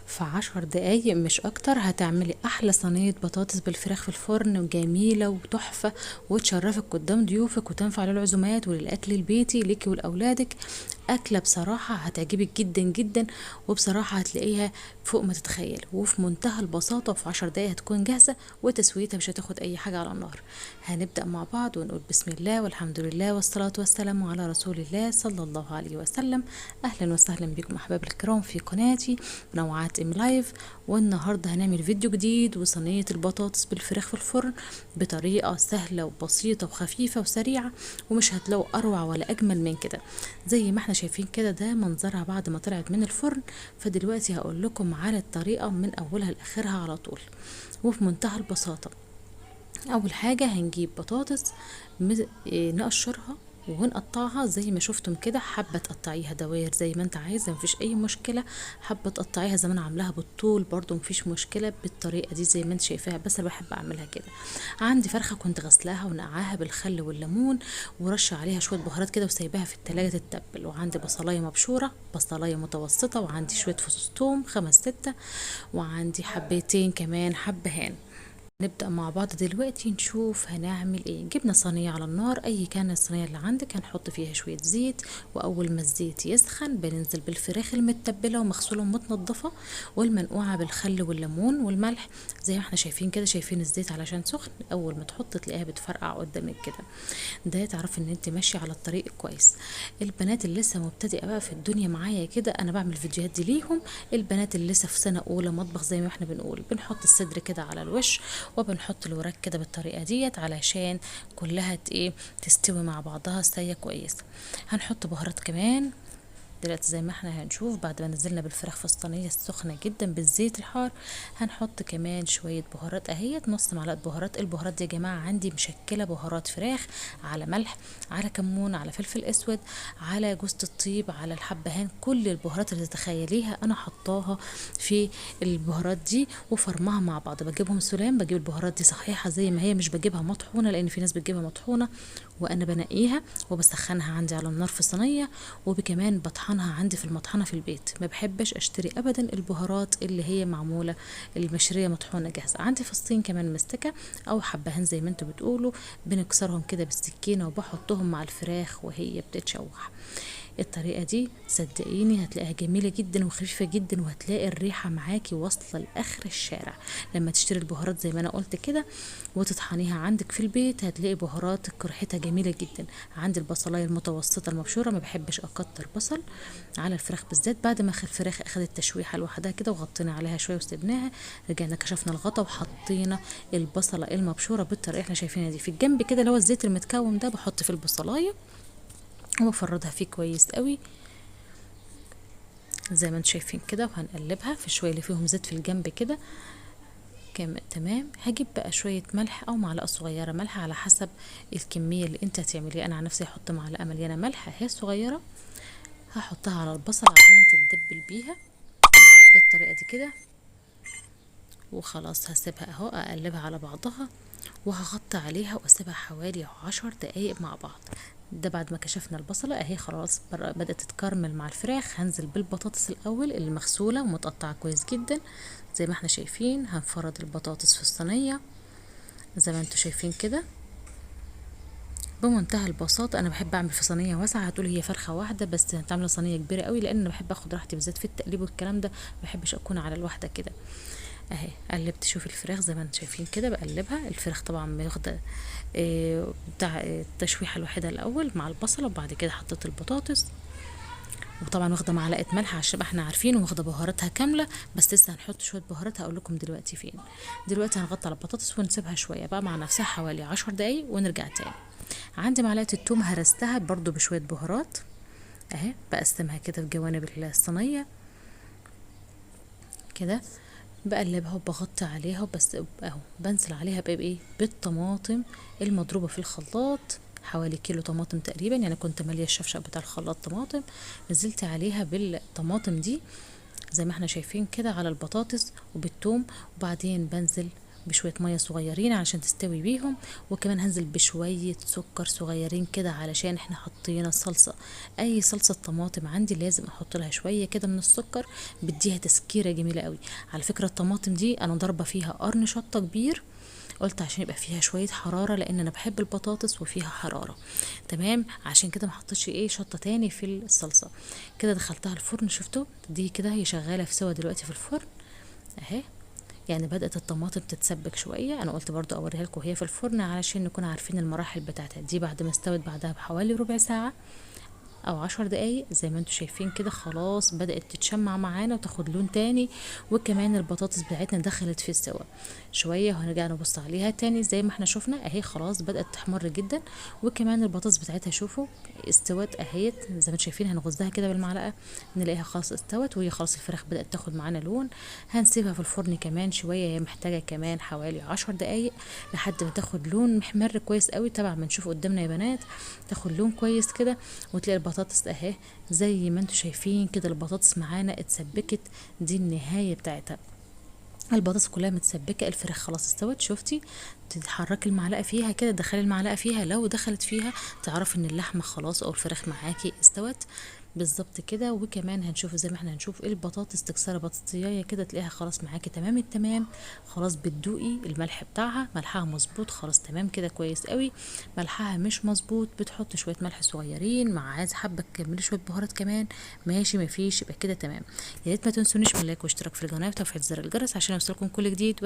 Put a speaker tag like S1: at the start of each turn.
S1: في 10 دقايق مش اكتر هتعملي احلى صينية بطاطس بالفراخ في الفرن، وجميلة وتحفة، وتشرفك قدام ضيوفك، وتنفع للعزومات وللاكل البيتي ليكي ولأولادك. اكلة بصراحة هتعجبك جدا جدا، وبصراحة هتلاقيها فوق ما تتخيل، وفي منتهى البساطة، وفي 10 دقايق هتكون جاهزة، وتسويتها مش هتاخد اي حاجة على النار. هنبدأ مع بعض ونقول بسم الله والحمد لله والصلاة والسلام على رسول الله صلى الله عليه وسلم. اهلا وسهلا بكم احبابي الكرام في قناتي منوعات ام لايف. والنهارده هنعمل فيديو جديد وصينية البطاطس بالفراخ في الفرن بطريقة سهلة وبسيطة وخفيفة وسريعة، ومش هتلاقوا اروع ولا اجمل من كده. زي ما احنا شايفين كده ده منظرها بعد ما طلعت من الفرن. فدلوقتي هقول لكم على الطريقة من اولها لاخرها على طول، وفي منتهى البساطة. اول حاجة هنجيب بطاطس نقشرها ونقطعها زي ما شفتم كده. حابه تقطعيها دواير زي ما انت عايزه مفيش اي مشكله، حابه تقطعيها زي ما انا عاملاها بالطول برضو مفيش مشكله، بالطريقه دي زي ما انت شايفاها، بس انا بحب اعملها كده. عندي فرخه كنت غسلاها ونقعاها بالخل والليمون، ورشه عليها شويه بهارات كده وسايباها في التلاجة تتبل. وعندي بصلايه مبشوره، بصلايه متوسطه، وعندي شويه فصوص توم 5 6، وعندي حبيتين كمان حبهان. نبدأ مع بعض دلوقتي نشوف هنعمل ايه. جبنا صينية على النار، اي كان الصينية اللي عندك، هنحط فيها شوية زيت، واول ما الزيت يسخن بننزل بالفراخ المتبلة ومغسولة ومتنضفة والمنقوعة بالخل والليمون والملح. زي ما احنا شايفين كده، شايفين الزيت علشان سخن، اول ما تحط تلاقيها بتفرقع قدامك كده. ده تعرف ان انت ماشية على الطريق كويس. البنات اللي لسه مبتدئة بقى في الدنيا معايا كده، انا بعمل الفيديوهات دي ليهم. البنات اللي لسه في سنة اولى مطبخ زي ما احنا بنقول، بنحط الصدر كده على الوش، وبنحط الوراك كده بالطريقه ديت علشان كلها ايه تستوي مع بعضها سويه كويسه. هنحط بهارات كمان دلوقتي زي ما احنا هنشوف بعد ما نزلنا بالفراخ في الصينيه السخنه جدا بالزيت الحار. هنحط كمان شويه بهارات اهيت، نص معلقه بهارات. البهارات دي يا جماعه عندي مشكله بهارات فراخ، على ملح، على كمون، على فلفل اسود، على جوز الطيب، على الحبهان. كل البهارات اللي تتخيليها انا حطاها في البهارات دي وفرمها مع بعض. بجيبهم سلام، بجيب البهارات دي صحيحه زي ما هي، مش بجيبها مطحونه، لان في ناس بتجيبها مطحونه. وانا بنقيها وبسخنها عندي على النار في صينيه، وبكمان بطحنها عندي في المطحنه في البيت. ما بحبش اشتري ابدا البهارات اللي هي معموله المشريه مطحونه جاهزه. عندي فصين كمان مستكه او حبهان زي ما انتوا بتقولوا، بنكسرهم كده بالسكينه وبحطهم مع الفراخ وهي بتتشوح. الطريقة دي صدقيني هتلاقيها جميلة جدا وخفيفة جدا، وهتلاقي الريحة معاكي واصلة لآخر الشارع. لما تشتري البهارات زي ما انا قلت كده وتطحنيها عندك في البيت، هتلاقي بهارات ريحتها جميلة جدا. عندي البصلاية المتوسطة المبشورة، ما بحبش اكتر بصل على الفراخ بالذات. بعد ما الفراخ اخدت تشويحة لوحدها كده وغطينا عليها شوية وسبناها، رجعنا كشفنا الغطا وحطينا البصلة المبشورة بالطريقة اللي احنا شايفينها دي. في الجنب كده اللي هو الزيت المتكون ده بحط في البصلاية وبفردها فيه كويس قوي زي ما انتم شايفين كده، وهنقلبها في شويه اللي فيهم زيت في الجنب كده. تمام. هجيب بقى شويه ملح او معلقه صغيره ملح على حسب الكميه اللي انت هتعمليها. انا عن نفسي هحط معلقه مليانه ملح اهي صغيره، هحطها على البصل عشان تتدبل بيها بالطريقه دي كده. وخلاص هسيبها اهو اقلبها على بعضها، وهغطي عليها واسيبها حوالي 10 دقايق مع بعض. ده بعد ما كشفنا البصلة اهي خلاص بدأت تتكرمل مع الفراخ. هنزل بالبطاطس الاول المغسولة ومتقطعة كويس جدا زي ما احنا شايفين. هنفرد البطاطس في الصينية زي ما انتوا شايفين كده بمنتهى البساطة. انا بحب اعمل في صينية واسعة. هتقولي هي فرخة واحدة بس هتعمل صينية كبيرة قوي، لان انا بحب اخد راحتي بالذات في التقليب والكلام ده، ما بحبش اكون على الواحدة كده اهي. قلبت، شوفي الفراخ زي ما انتم شايفين كده بقلبها. الفراخ طبعا واخده بتاع التشويحه الوحيده الاول مع البصله، وبعد كده حطيت البطاطس، وطبعا واخده معلقه ملح عشان احنا عارفين، واخده بهاراتها كامله، بس لسه هنحط شويه بهارات هقول لكم دلوقتي فين. دلوقتي هنغطي على البطاطس ونسيبها شويه بقى مع نفسها حوالي 10 دقايق ونرجع تاني. عندي معلقه التوم هرستها برضو بشويه بهارات اهي، بقسمها كده في جوانب الصينيه كده، بقلبها وبغطي عليها وبس اهو. بنزل عليها بايه؟ بالطماطم المضروبه في الخلاط، حوالي كيلو طماطم تقريبا، يعني كنت ماليه الشفشق بتاع الخلاط طماطم. نزلت عليها بالطماطم دي زي ما احنا شايفين كده على البطاطس وبالثوم، وبعدين بنزل بشويه ميه صغيرين علشان تستوي بيهم، وكمان هنزل بشويه سكر صغيرين كده علشان احنا حطينا الصلصه. اي صلصه طماطم عندي لازم احط لها شويه كده من السكر، بديها تسكيره جميله قوي. على فكره الطماطم دي انا ضاربه فيها قرن شطه كبير، قلت عشان يبقى فيها شويه حراره لان انا بحب البطاطس وفيها حراره. تمام، عشان كده ما حطيتش شطه تاني في الصلصه. كده دخلتها الفرن، شفتوا دي كده هي شغاله في سوا دلوقتي في الفرن اهي. يعني بدأت الطماطم تتسبك شوية، انا قلت برضو اوريها لكم وهي في الفرن علشان نكون عارفين المراحل بتاعتها. دي بعد ما استوت بعدها بحوالي ربع ساعة او 10 دقايق زي ما انتم شايفين كده، خلاص بدأت تتشمع معانا وتاخد لون تاني. وكمان البطاطس بتاعتنا دخلت في السوا شوية، وهنرجع نبص عليها تاني زي ما احنا شفنا اهي، خلاص بدأت تحمر جدا. وكمان البطاطس بتاعتها شوفوا استوت اهيت زي ما انتم شايفين. هنغزها كده بالمعلقة نلاقيها خلاص استوت، وهي خلاص الفراخ بدأت تاخد معانا لون. هنسيبها في الفرن كمان شوية، هي محتاجة كمان حوالي 10 دقايق لحد ما تاخد لون محمر كويس قوي. طبعا بنشوف قدامنا يا بنات تاخد لون كويس كده. وتلاقي البطاطس اهي زي ما انتم شايفين كده، البطاطس معانا اتسبكت. دي النهاية بتاعتها، البطاطس كلها متسبكه، الفراخ خلاص استوت. شفتي تتحركي المعلقه فيها كده، دخلي المعلقه فيها، لو دخلت فيها تعرف ان اللحمه خلاص او الفراخ معاكي استوت بالظبط كده. وكمان هنشوف زي ما احنا هنشوف البطاطس تكسري بطاطسية كده تلاقيها خلاص معاكي تمام التمام. خلاص بتدوقي الملح بتاعها، ملحها مظبوط خلاص تمام كده كويس قوي. ملحها مش مظبوط بتحط شويه ملح صغيرين، مع عايز حابه تكملي شويه بهارات كمان ماشي، مفيش يبقى كده تمام. يا ريت ما تنسونيش من لايك واشتراك في القناه وتفعيل زر الجرس عشان يوصلكم كل جديد.